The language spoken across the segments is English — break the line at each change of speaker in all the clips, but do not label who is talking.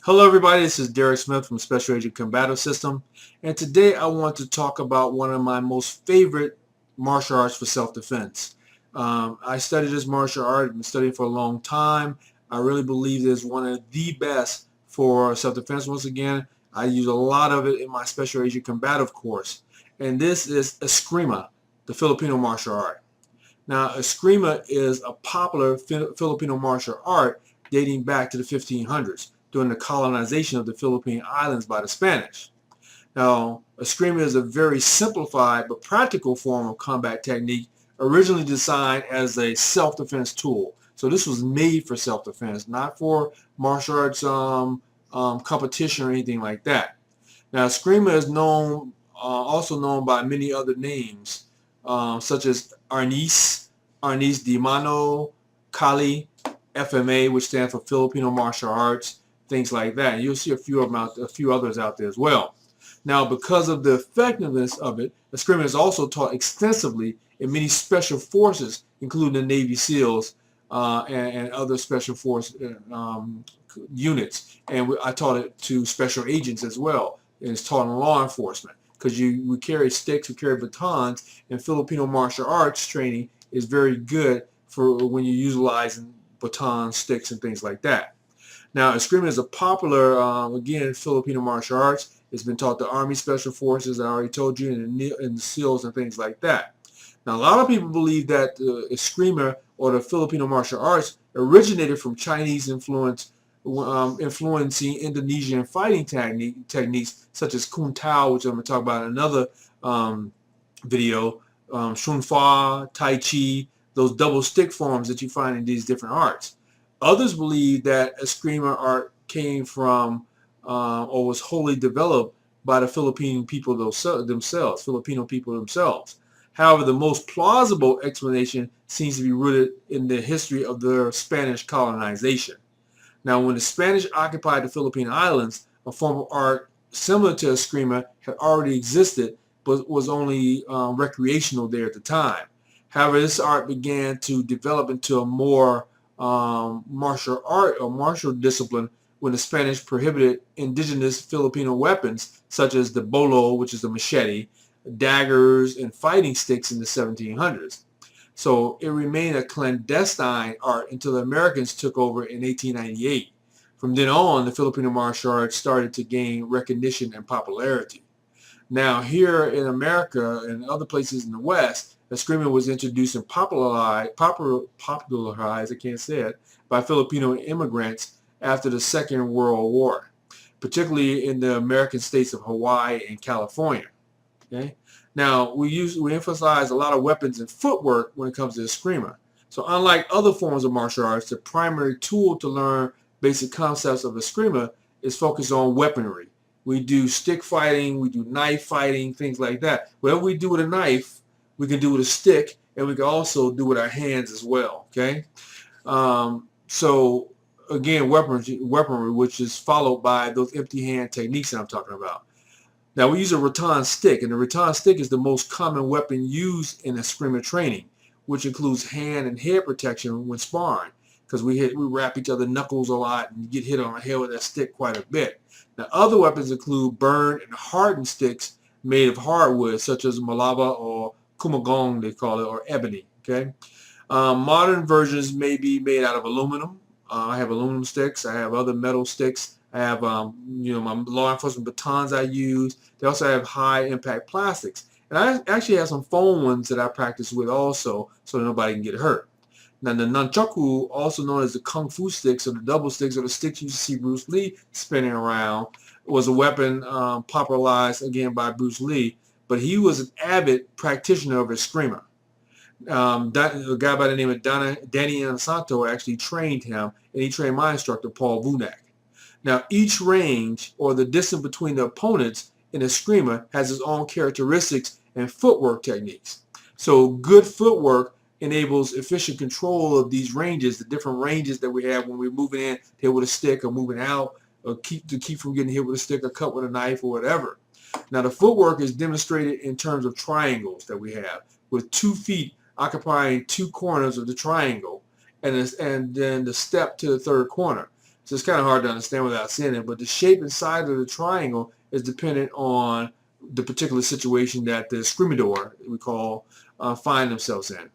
Hello everybody, this is Derek Smith from Special Agent Combative System, and today I want to talk about one of my most favorite martial arts for self-defense. I studied this martial art, I've been studying for a long time. I really believe it is one of the best for self-defense. Once again, I use a lot of it in my Special Agent Combative course, and this is Escrima, the Filipino martial art. Now, Escrima is a popular Filipino martial art dating back to the 1500s during the colonization of the Philippine Islands by the Spanish. Now, Escrima is a very simplified but practical form of combat technique originally designed as a self-defense tool. So this was made for self-defense, not for martial arts competition or anything like that. Now, Escrima is also known by many other names, such as Arnis de Mano, Kali, FMA, which stands for Filipino Martial Arts, things like that. And you'll see a few others out there as well. Now, because of the effectiveness of it, Escrima is also taught extensively in many special forces, including the Navy SEALs and other special force units. And I taught it to special agents as well. And it's taught in law enforcement because we carry sticks, we carry batons, and Filipino martial arts training is very good for when you're utilizing batons, sticks, and things like that. Now, Escrima is a popular, again, Filipino martial arts. It's been taught to Army Special Forces, I already told you, and the SEALs and things like that. Now, a lot of people believe that Escrima or the Filipino martial arts originated from Chinese influence, influencing Indonesian fighting techniques such as Kung Tao, which I'm going to talk about in another video, Shun Fa, Tai Chi, those double stick forms that you find in these different arts. Others believe that Escrima art came from or was wholly developed by the Filipino people themselves. However, the most plausible explanation seems to be rooted in the history of their Spanish colonization. Now, when the Spanish occupied the Philippine Islands, a form of art similar to Escrima had already existed, but was only recreational there at the time. However, this art began to develop into a more martial art or martial discipline when the Spanish prohibited indigenous Filipino weapons such as the bolo, which is a machete, daggers, and fighting sticks in the 1700s. So it remained a clandestine art until the Americans took over in 1898. From then on, the Filipino martial arts started to gain recognition and popularity. Now, here in America and other places in the West, Escrima was introduced and popularized, I can't say it, by Filipino immigrants after the Second World War, particularly in the American states of Hawaii and California. Okay? Now, we emphasize a lot of weapons and footwork when it comes to Escrima. So unlike other forms of martial arts, the primary tool to learn basic concepts of Escrima is focused on weaponry. We do stick fighting, we do knife fighting, things like that. Whatever we do with a knife, we can do with a stick, and we can also do with our hands as well. Okay, so again, weaponry, which is followed by those empty hand techniques that I'm talking about. Now, we use a rattan stick, and the rattan stick is the most common weapon used in Escrima training, which includes hand and head protection when sparring, because we wrap each other knuckles a lot and get hit on the head with that stick quite a bit. Now, other weapons include burned and hardened sticks made of hardwood, such as malaba or kumagong, they call it, or ebony. Okay, modern versions may be made out of aluminum. I have aluminum sticks. I have other metal sticks. I have, my law enforcement batons I use. They also have high impact plastics. And I actually have some foam ones that I practice with also so that nobody can get hurt. Now, the nunchaku, also known as the kung fu sticks or the double sticks or the sticks you see Bruce Lee spinning around, was a weapon popularized again by Bruce Lee, but he was an avid practitioner of Escrima. A guy by the name of Danny Ansanto actually trained him, and he trained my instructor, Paul Vunak. Now, each range or the distance between the opponents in Escrima has its own characteristics and footwork techniques. So good footwork enables efficient control of these ranges, the different ranges that we have when we're moving in hit with a stick or moving out, or keep from getting hit with a stick or cut with a knife or whatever. Now, the footwork is demonstrated in terms of triangles that we have, with 2 feet occupying 2 corners of the triangle, and then the step to the 3rd corner. So it's kind of hard to understand without seeing it, but the shape and size of the triangle is dependent on the particular situation that the escrimador, we call, find themselves in.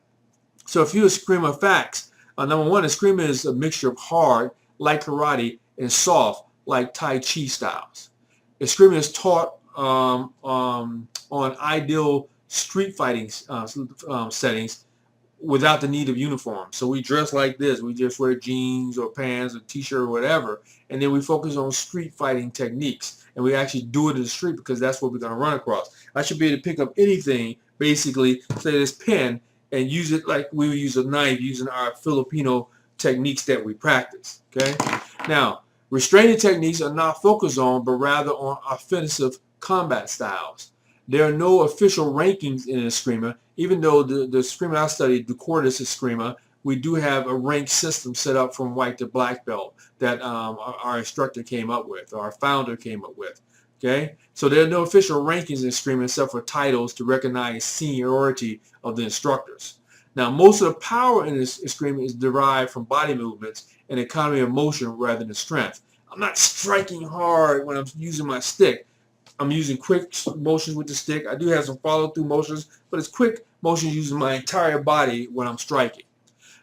So a few Escrima facts. Number one, Escrima is a mixture of hard, like karate, and soft, like Tai Chi styles. Escrima is taught on ideal street fighting settings without the need of uniform. So we dress like this. We just wear jeans or pants or t-shirt or whatever, and then we focus on street fighting techniques. And we actually do it in the street because that's what we're going to run across. I should be able to pick up anything, basically, say this pen, and use it like we would use a knife using our Filipino techniques that we practice. Okay. Now, restraining techniques are not focused on, but rather on offensive combat styles. There are no official rankings in Escrima, even though the Escrima I studied, the Cordis Escrima, we do have a rank system set up from white to black belt that our instructor came up with, or our founder came up with. Okay, so there are no official rankings in Escrima except for titles to recognize seniority of the instructors. Now, most of the power in this Escrima is derived from body movements and economy of motion rather than strength. I'm not striking hard when I'm using my stick. I'm using quick motions with the stick. I do have some follow-through motions, but it's quick motions using my entire body when I'm striking.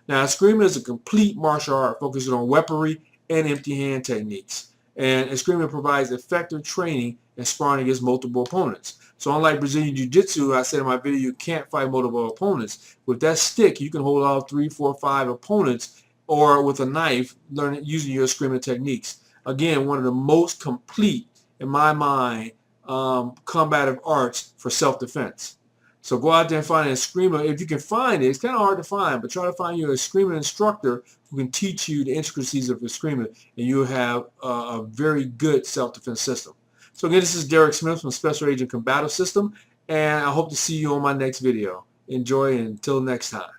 Now, Escrima is a complete martial art focusing on weaponry and empty hand techniques. And Escrima provides effective training and sparring against multiple opponents. So unlike Brazilian Jiu-Jitsu, I said in my video, you can't fight multiple opponents. With that stick, you can hold off 3, 4, 5 opponents, or with a knife, using your Escrima techniques. Again, one of the most complete, in my mind, combative arts for self-defense. So go out there and find an Escrima. If you can find it, it's kind of hard to find, but try to find your Escrima instructor who can teach you the intricacies of Escrima, and you'll have a very good self-defense system. So again, this is Derek Smith from Special Agent Combative System, and I hope to see you on my next video. Enjoy, and until next time.